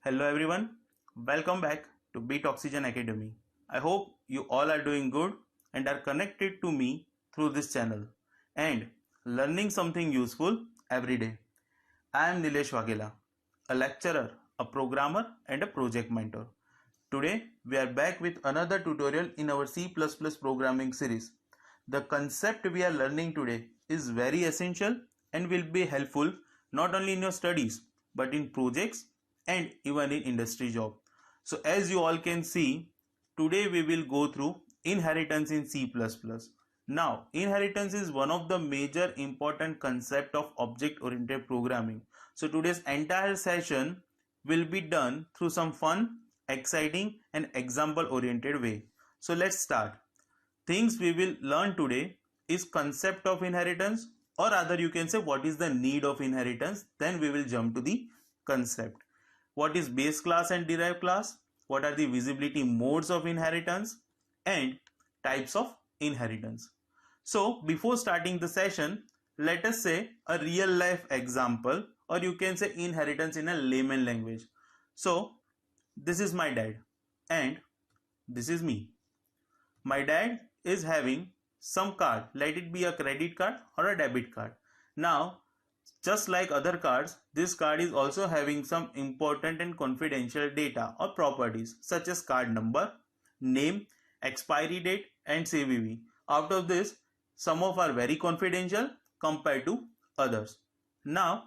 Hello everyone, welcome back to BitOxygen Academy. I hope you all are doing good and are connected to me through this channel and learning something useful every day. I am Nilesh Waghela, a lecturer, a programmer and a project mentor. Today we are back with another tutorial in our C++ programming series. The concept we are learning today is very essential and will be helpful not only in your studies but in projects and even in industry job. So as you all can see, today we will go through inheritance in C++. Now, inheritance is one of the major important concept of object-oriented programming. So today's entire session will be done through some fun, exciting and example-oriented way. So let's start. Things we will learn today is concept of inheritance, or rather you can say what is the need of inheritance. Then we will jump to the concept. What is base class and derived class? What are the visibility modes of inheritance and types of inheritance? So before starting the session, let us say a real life example, or you can say inheritance in a layman language. So this is my dad and this is me. My dad is having some card, let it be a credit card or a debit card. Now, just like other cards, this card is also having some important and confidential data or properties such as card number, name, expiry date and CVV. Out of this, some of are very confidential compared to others. Now,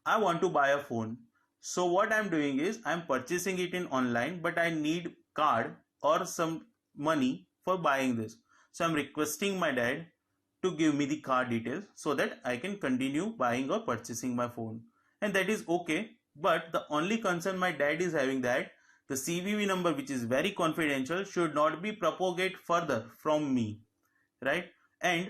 I want to buy a phone. So what I am doing is I am purchasing it in online, but I need card or some money for buying this. So I am requesting my dad to give me the card details so that I can continue buying or purchasing my phone, and that is okay. But the only concern my dad is having that the CVV number, which is very confidential, should not be propagated further from me, right? And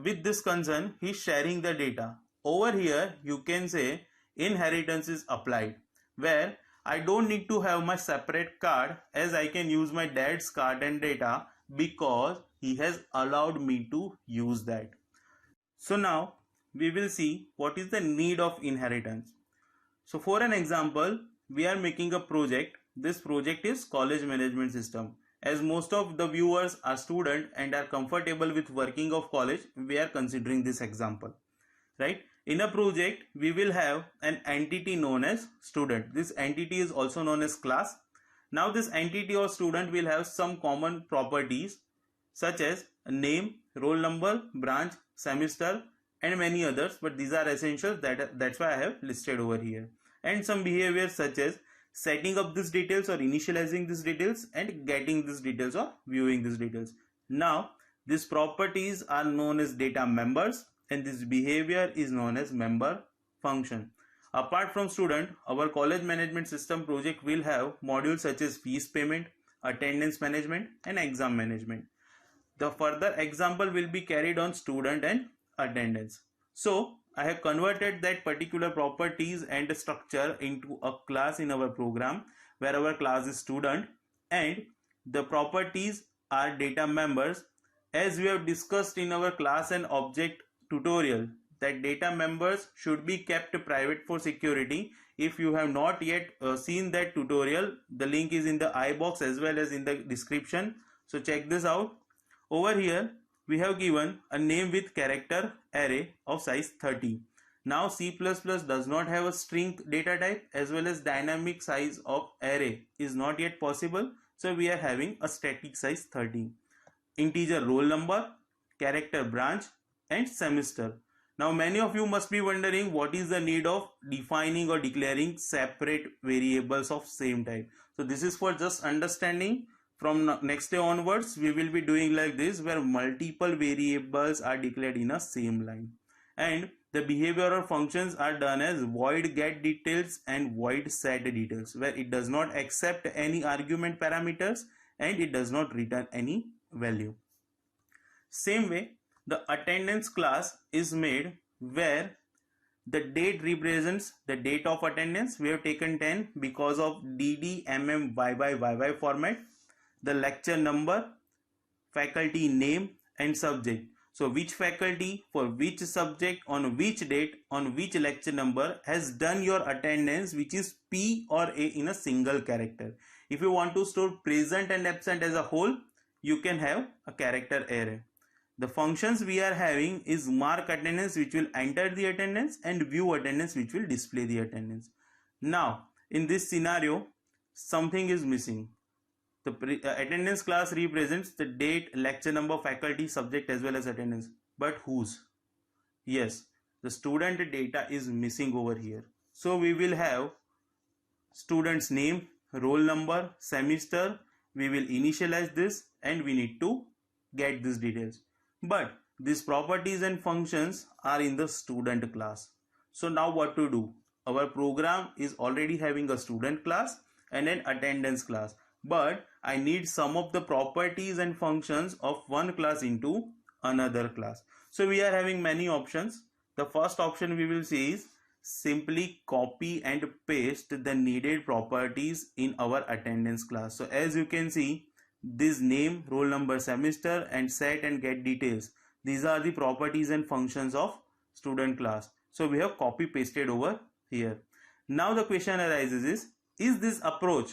with this concern he is sharing the data. Over here you can say inheritance is applied, where I don't need to have my separate card, as I can use my dad's card and data because he has allowed me to use that. So now we will see what is the need of inheritance. So for an example, we are making a project. This project is college management system. As most of the viewers are students and are comfortable with working of college, we are considering this example, right? In a project, we will have an entity known as student. This entity is also known as class. Now this entity or student will have some common properties such as name, roll number, branch, semester and many others, but these are essential. That's why I have listed over here. And some behaviors such as setting up these details or initializing these details and getting these details or viewing these details. Now these properties are known as data members and this behavior is known as member function. Apart from student, our college management system project will have modules such as fees payment, attendance management and exam management. The further example will be carried on student and attendance. So I have converted that particular properties and structure into a class in our program, where our class is student and the properties are data members. As we have discussed in our class and object tutorial, that data members should be kept private for security. If you have not yet seen that tutorial, the link is in the I box as well as in the description. So check this out. Over here we have given a name with character array of size 30. Now C++ does not have a string data type, as well as dynamic size of array is not yet possible. So we are having a static size 30. Integer roll number, character branch and semester. Now many of you must be wondering what is the need of defining or declaring separate variables of same type. So this is for just understanding. From next day onwards we will be doing like this, where multiple variables are declared in a same line, and the behavioral functions are done as void get details and void set details, where it does not accept any argument parameters and it does not return any value. Same way the attendance class is made, where the date represents the date of attendance. We have taken 10 because of DD, MM, YY format. The lecture number, faculty name and subject. So which faculty for which subject on which date on which lecture number has done your attendance, which is P or A in a single character. If you want to store present and absent as a whole, you can have a character array. The functions we are having is mark attendance, which will enter the attendance, and view attendance, which will display the attendance. Now in this scenario something is missing. The attendance class represents the date, lecture number, faculty, subject as well as attendance. But whose? Yes, the student data is missing over here. So we will have student's name, roll number, semester. We will initialize this and we need to get these details. But these properties and functions are in the student class. So now what to do? Our program is already having a student class and an attendance class. But I need some of the properties and functions of one class into another class. So we are having many options. The first option we will see is simply copy and paste the needed properties in our attendance class. So as you can see, this name, roll number, semester and set and get details. These are the properties and functions of student class. So we have copy pasted over here. Now the question arises is this approach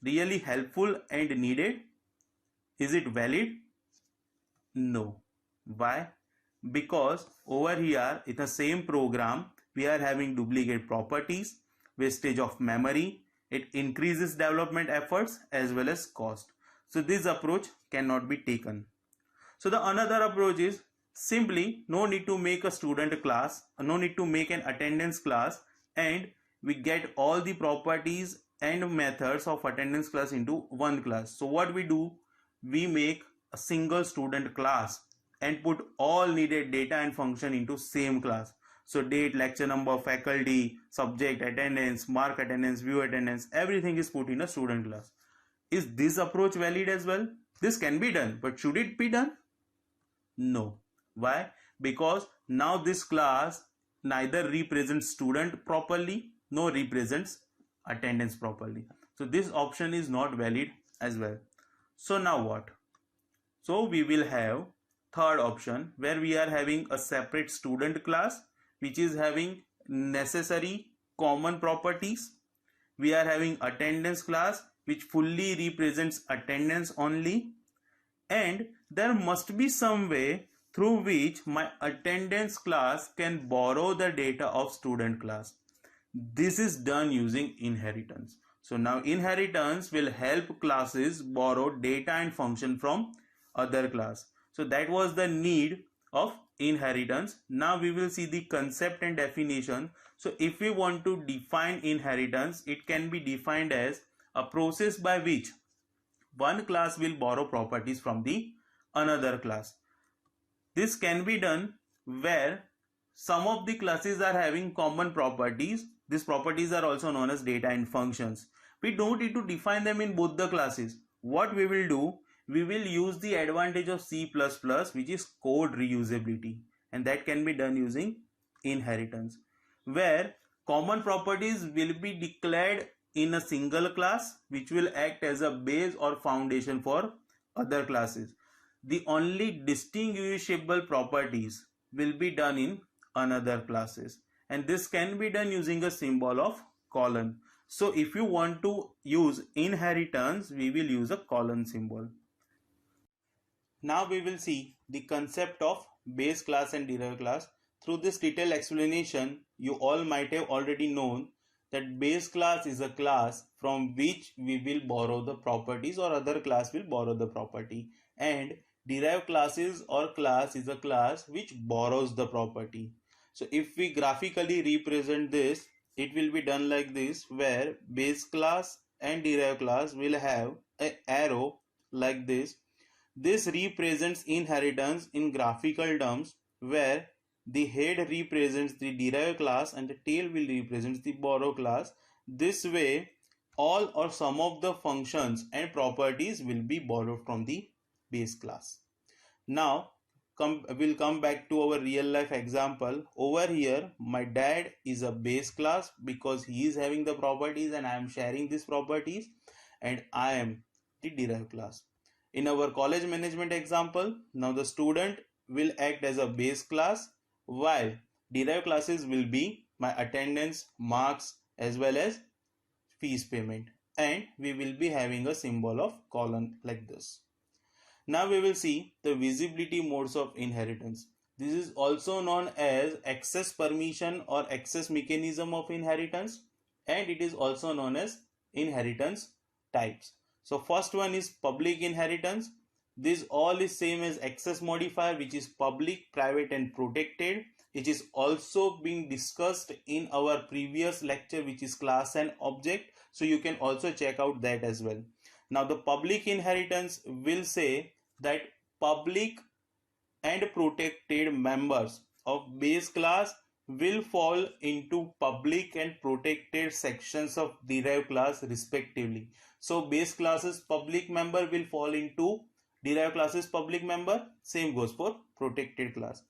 really helpful and needed? Is it valid? No. Why? Because over here in the same program we are having duplicate properties, wastage of memory, it increases development efforts as well as cost. So this approach cannot be taken. So the another approach is simply no need to make a student class, no need to make an attendance class, and we get all the properties and methods of attendance class into one class. So what we do, we make a single student class and put all needed data and function into same class. So date, lecture number, faculty, subject, attendance, mark attendance, view attendance, everything is put in a student class. Is this approach valid as well? This can be done, but should it be done? No. Why? Because now this class neither represents student properly nor represents attendance properly. So this option is not valid as well. So now what? So we will have third option where we are having a separate student class which is having necessary common properties. We are having attendance class which fully represents attendance only, and there must be some way through which my attendance class can borrow the data of student class. This is done using inheritance. So now inheritance will help classes borrow data and function from other class. So that was the need of inheritance. Now we will see the concept and definition. So if we want to define inheritance, it can be defined as a process by which one class will borrow properties from the another class. This can be done where some of the classes are having common properties. These properties are also known as data and functions. We don't need to define them in both the classes. What we will do, we will use the advantage of C++, which is code reusability, and that can be done using inheritance, where common properties will be declared in a single class which will act as a base or foundation for other classes. The only distinguishable properties will be done in another classes, and this can be done using a symbol of colon. So if you want to use inheritance, we will use a colon symbol. Now we will see the concept of base class and derived class. Through this detailed explanation, you all might have already known that base class is a class from which we will borrow the properties or other class will borrow the property, and derived classes or class is a class which borrows the property. So if we graphically represent this, it will be done like this, where base class and derived class will have an arrow like this. This represents inheritance in graphical terms, where the head represents the derived class and the tail will represent the borrow class. This way, all or some of the functions and properties will be borrowed from the base class. Now, we'll come back to our real life example. Over here, my dad is a base class because he is having the properties and I am sharing these properties, and I am the derived class. In our college management example, now the student will act as a base class, while derived classes will be my attendance, marks as well as fees payment, and we will be having a symbol of colon like this. Now we will see the visibility modes of inheritance. This is also known as access permission or access mechanism of inheritance, and it is also known as inheritance types. So first one is public inheritance. This all is same as access modifier, which is public, private and protected, which is also being discussed in our previous lecture, which is class and object. So you can also check out that as well. Now the public inheritance will say that public and protected members of base class will fall into public and protected sections of derived class respectively. So base classes public member will fall into derived classes public member. Same goes for protected class.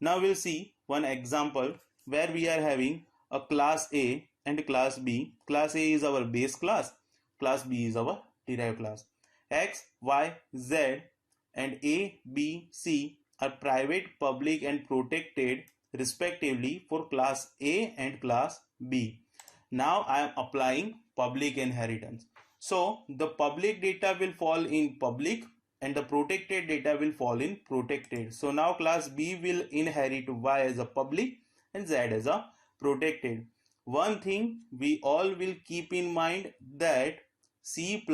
Now we'll see one example where we are having a class A and class B. Class A is our base class. Class B is our derived class. X, Y, Z and A, B, C are private, public and protected respectively for class A and class B. Now I am applying public inheritance. So the public data will fall in public and the protected data will fall in protected. So now class B will inherit Y as a public and Z as a protected. One thing we all will keep in mind that C++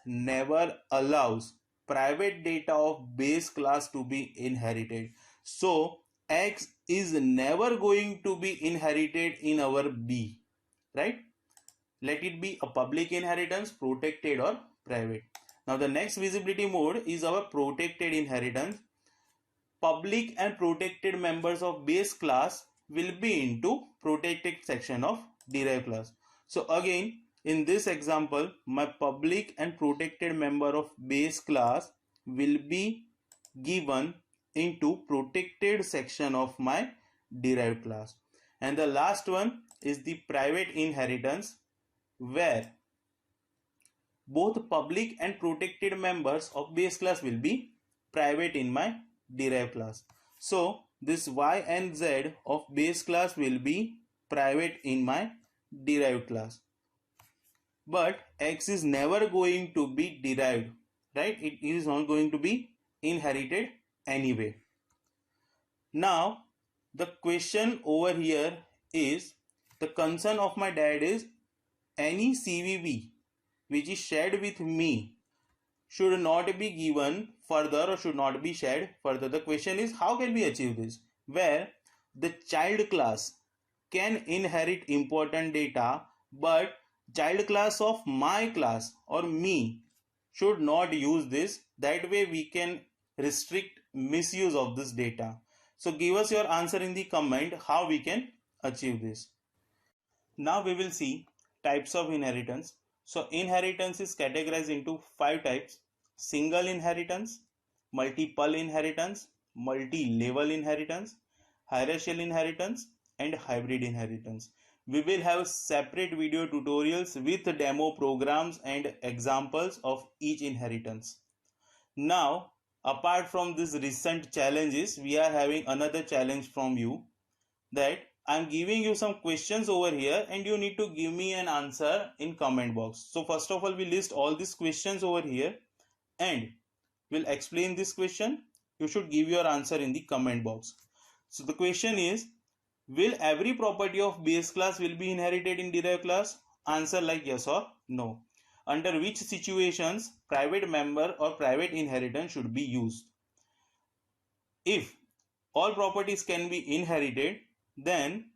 never allows private data of base class to be inherited. So X is never going to be inherited in our B, right? Let it be a public inheritance, protected or private. Now the next visibility mode is our protected inheritance. Public and protected members of base class will be into protected section of derived class. So again, in this example, my public and protected member of base class will be given into protected section of my derived class. And the last one is the private inheritance, where both public and protected members of base class will be private in my derived class. So this Y and Z of base class will be private in my derived class. But X is never going to be derived, right? It is not going to be inherited anyway. Now the question over here is, the concern of my dad is any CVV which is shared with me should not be given further or should not be shared further. The question is, how can we achieve this? Where the child class can inherit important data, but child class of my class or me should not use this. That way we can restrict misuse of this data. So give us your answer in the comment how we can achieve this. Now we will see types of inheritance. So inheritance is categorized into 5 types: single inheritance, multiple inheritance, multi-level inheritance, hierarchical inheritance and hybrid inheritance. We will have separate video tutorials with demo programs and examples of each inheritance. Now, apart from these recent challenges, we are having another challenge from you, that I am giving you some questions over here and you need to give me an answer in comment box. So first of all, we list all these questions over here and we'll explain this question. You should give your answer in the comment box. So the question is, will every property of base class will be inherited in derived class? Answer like yes or no. Under which situations private member or private inheritance should be used? If all properties can be inherited, then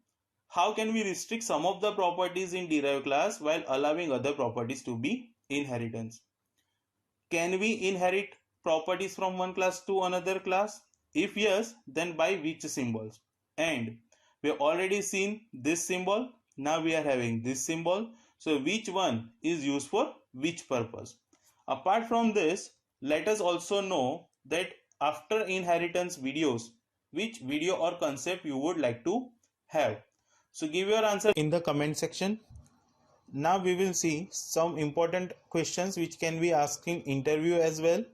how can we restrict some of the properties in derived class while allowing other properties to be inheritance? Can we inherit properties from one class to another class? If yes, then by which symbols? And we have already seen this symbol. Now we are having this symbol. So which one is used for which purpose? Apart from this, let us also know that after inheritance videos, which video or concept you would like to have. So give your answer in the comment section. Now we will see some important questions which can be asked in interview as well.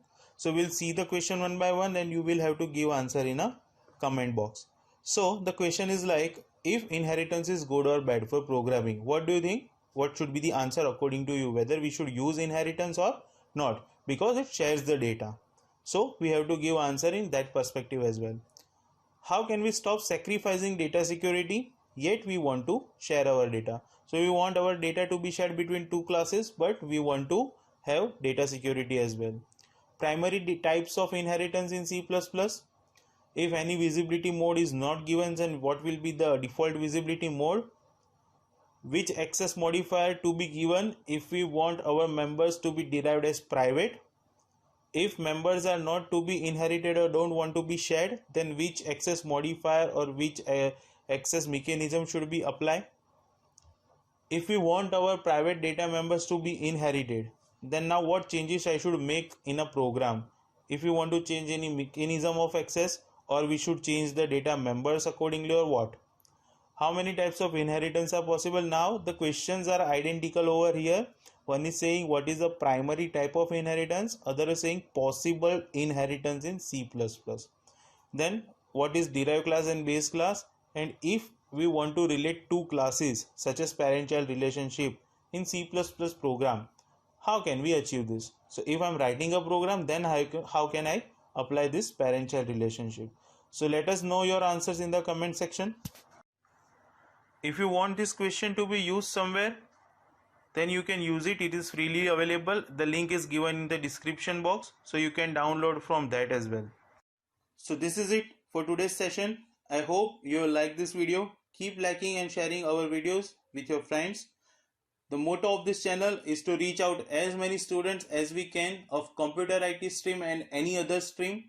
So we'll see the question one by one and you will have to give answer in a comment box. So the question is like, if inheritance is good or bad for programming, what do you think? What should be the answer according to you? Whether we should use inheritance or not, because it shares the data. So we have to give answer in that perspective as well. How can we stop sacrificing data security yet we want to share our data? So we want our data to be shared between two classes, but we want to have data security as well. Primary types of inheritance in C++. If any visibility mode is not given, then what will be the default visibility mode? Which access modifier to be given if we want our members to be derived as private? If members are not to be inherited or don't want to be shared, then which access modifier or which access mechanism should be applied? If we want our private data members to be inherited, then now what changes I should make in a program? If we want to change any mechanism of access, or we should change the data members accordingly, or what? How many types of inheritance are possible? Now the questions are identical over here. One is saying what is the primary type of inheritance, other is saying possible inheritance in C++. Then what is derived class and base class, and if we want to relate two classes such as parent-child relationship in C++ program, how can we achieve this? So if I'm writing a program, then how can I apply this parent-child relationship? So let us know your answers in the comment section. If you want this question to be used somewhere, then you can use it. It is freely available. The link is given in the description box, so you can download from that as well. So this is it for today's session. I hope you will like this video. Keep liking and sharing our videos with your friends. The motto of this channel is to reach out as many students as we can of computer IT stream and any other stream.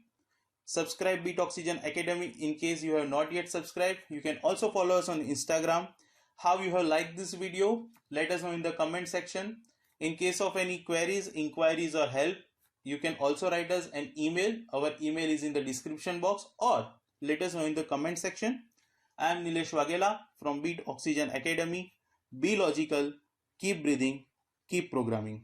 Subscribe BitOxygen Academy in case you have not yet subscribed. You can also follow us on Instagram. How you have liked this video, let us know in the comment section. In case of any queries, inquiries or help, you can also write us an email. Our email is in the description box, or let us know in the comment section. I am Nilesh Wagela from BitOxygen Academy. Be logical, keep breathing, keep programming.